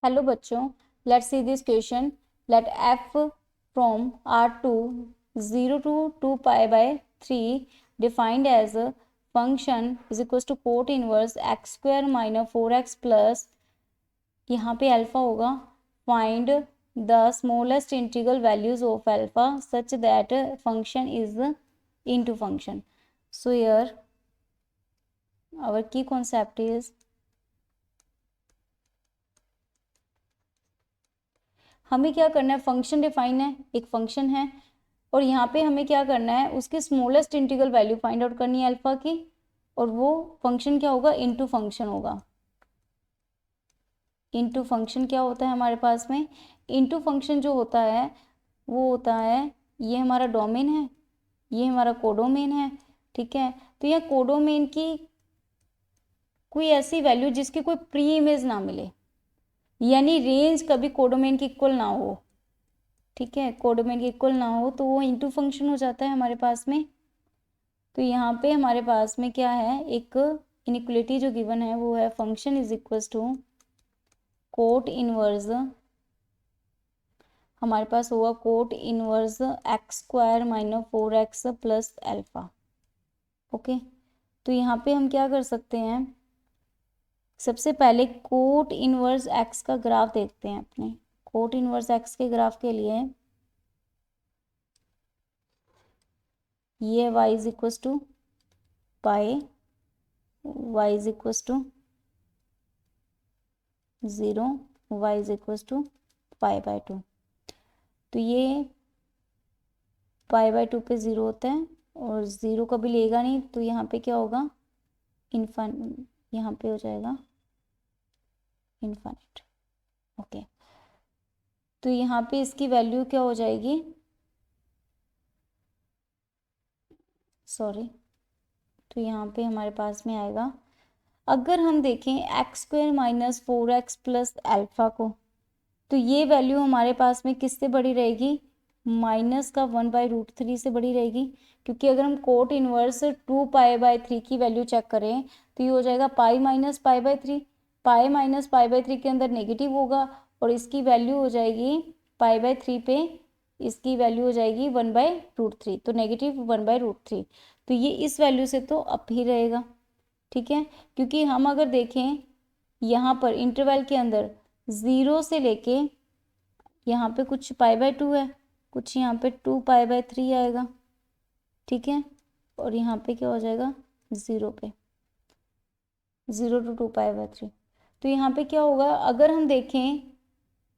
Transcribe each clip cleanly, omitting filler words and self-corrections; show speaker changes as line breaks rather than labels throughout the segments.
Hello बच्चों, let's see this question. Let f from R2 0 to 2 pi by 3 defined as a function is equals to cot inverse x square minus 4x plus यहाँ पे alpha होगा. Find the smallest integral values of alpha such that function is into function. So here our key concept is हमें क्या करना है. Function define है, एक function है और यहाँ पे हमें क्या करना है, उसकी smallest integral value find out करनी है अल्फा की. और वो फंक्शन क्या होगा, इनटू फंक्शन होगा. इनटू फंक्शन क्या होता है हमारे पास में, इनटू फंक्शन जो होता है वो होता है, ये हमारा डोमेन है, ये हमारा कोडोमेन है. ठीक है, तो यह कोडोमेन की कोई ऐसी वैल्यू जिसकी कोई प्री इमेज ना मिले, यानी रेंज कभी कोडोमेन की इक्वल ना हो. ठीक है, कोडोमेन की इक्वल ना हो तो वो इनटू फंक्शन हो जाता है हमारे पास में. तो यहाँ पे हमारे पास में क्या है, एक इनइक्वलिटी जो गिवन है वो है function is equals to cot inverse, हमारे पास होगा cot inverse x square minus 4x plus alpha. Okay, तो यहाँ पे हम क्या कर सकते हैं, सबसे पहले कोट इनवर्स एक्स का ग्राफ देखते हैं. अपने कोट इनवर्स एक्स के ग्राफ के लिए ये y is equals to pi, y is equals to 0, y is equals to pi by 2. तो ये पाई बाय 2 पे 0 होता है और 0 कभी लेगा नहीं, तो यहाँ पे क्या होगा, यहाँ पे हो जाएगा इनफाइनाइट. ओके, तो यहाँ पे इसकी वैल्यू क्या हो जाएगी, सॉरी, तो यहाँ पे हमारे पास में आएगा, अगर हम देखें x square minus 4x plus alpha को, तो ये वैल्यू हमारे पास में किससे बड़ी रहेगी, माइनस का 1/√3 से बड़ी रहेगी. क्योंकि अगर हम कोट इनवर्स 2 पाई बाय 3 की वैल्यू चेक करें तो ये हो जाएगा pi minus pi by 3. Pi minus pi by 3 के अंदर नेगेटिव होगा और इसकी वैल्यू हो जाएगी पाई बाय 3 पे, इसकी वैल्यू हो जाएगी 1/√3, तो नेगेटिव 1/√3. तो ये इस वैल्यू से तो अप ही रहेगा. ठीक है, क्योंकि हम अगर देखें यहाँ पर इंटरवल के अंदर 0 से लेके यहाँ पे कुछ पाई बाय 2 है, कुछ यहाँ पे 2 पाई बाय 3 आएगा. ठीक है, और यहाँ पे क्या हो जाएगा 0 पे 0 to 2 पाई बाय 3. तो यहाँ पे क्या होगा, अगर हम देखें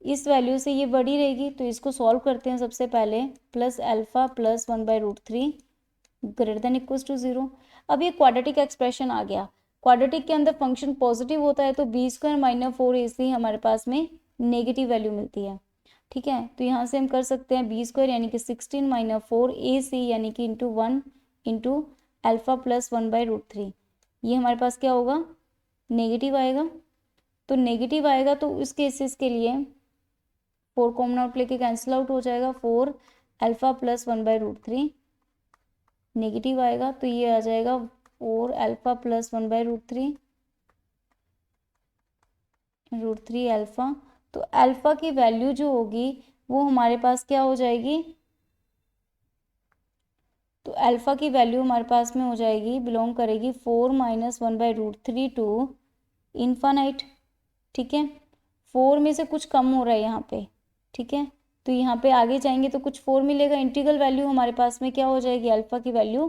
इस वैल्यू से ये बड़ी रहेगी, तो इसको सॉल्व करते हैं सबसे पहले. Plus alpha plus 1/√3 greater than equals to 0. अब ये क्वाड्रेटिक एक्सप्रेशन आ गया. क्वाड्रेटिक के अंदर फंक्शन पॉजिटिव होता है तो बी स्क्वायर माइनस 4ac हमारे पास में नेगेटिव वैल्यू मिलती है. ठीक है, तो यहाँ से हम कर सकते हैं बी स्क्वायर यानी कि 16 माइनस 4ac यानी कि इंटू 1 इंटू अल्फा प्लस 1/√3. ये हमारे पास क्या होगा, नेगेटिव आएगा. तो नेगेटिव आएगा तो उस केसेस के लिए 4 कॉमन आउट लेके कैंसिल आउट हो जाएगा. 4 अल्फा प्लस 1/√3 नेगेटिव आएगा तो ये आ जाएगा 4 अल्फा प्लस 1/√3 अल्फा. तो अल्फा की वैल्यू जो होगी वो हमारे पास क्या हो जाएगी, तो अल्फा की वैल्यू हमारे पास में हो जाएगी, बिलोंग करेगी 4 माइनस 1/√3 टू इन्फानाइट. ठीक है, 4 में से कुछ कम हो रहा है यहाँ पे. ठीक है, तो यहाँ पे आगे जाएंगे तो कुछ 4 मिलेगा. इंटीग्रल वैल्यू हमारे पास में क्या हो जाएगी, अल्फा की वैल्यू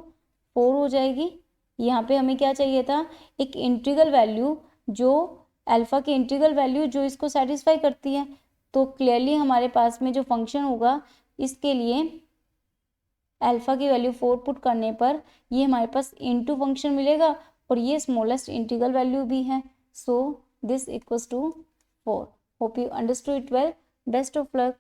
4 हो जाएगी. यहाँ पे हमें क्या चाहिए था, एक इंटीग्रल वैल्यू जो अल्फा की इंटीग्रल वैल्यू जो इसको सेटिस्फाई करती है. तो क्लियरली हमारे पास में जो फंक्शन होगा इसके लिए अल्फा की वैल्यू 4 पुट करने पर ये हमारे पास इनटू फंक्शन मिलेगा और ये स्मॉलेस्ट इंटीग्रल वैल्यू भी है. So this equals to 4. Hope you understood it well. Best of luck.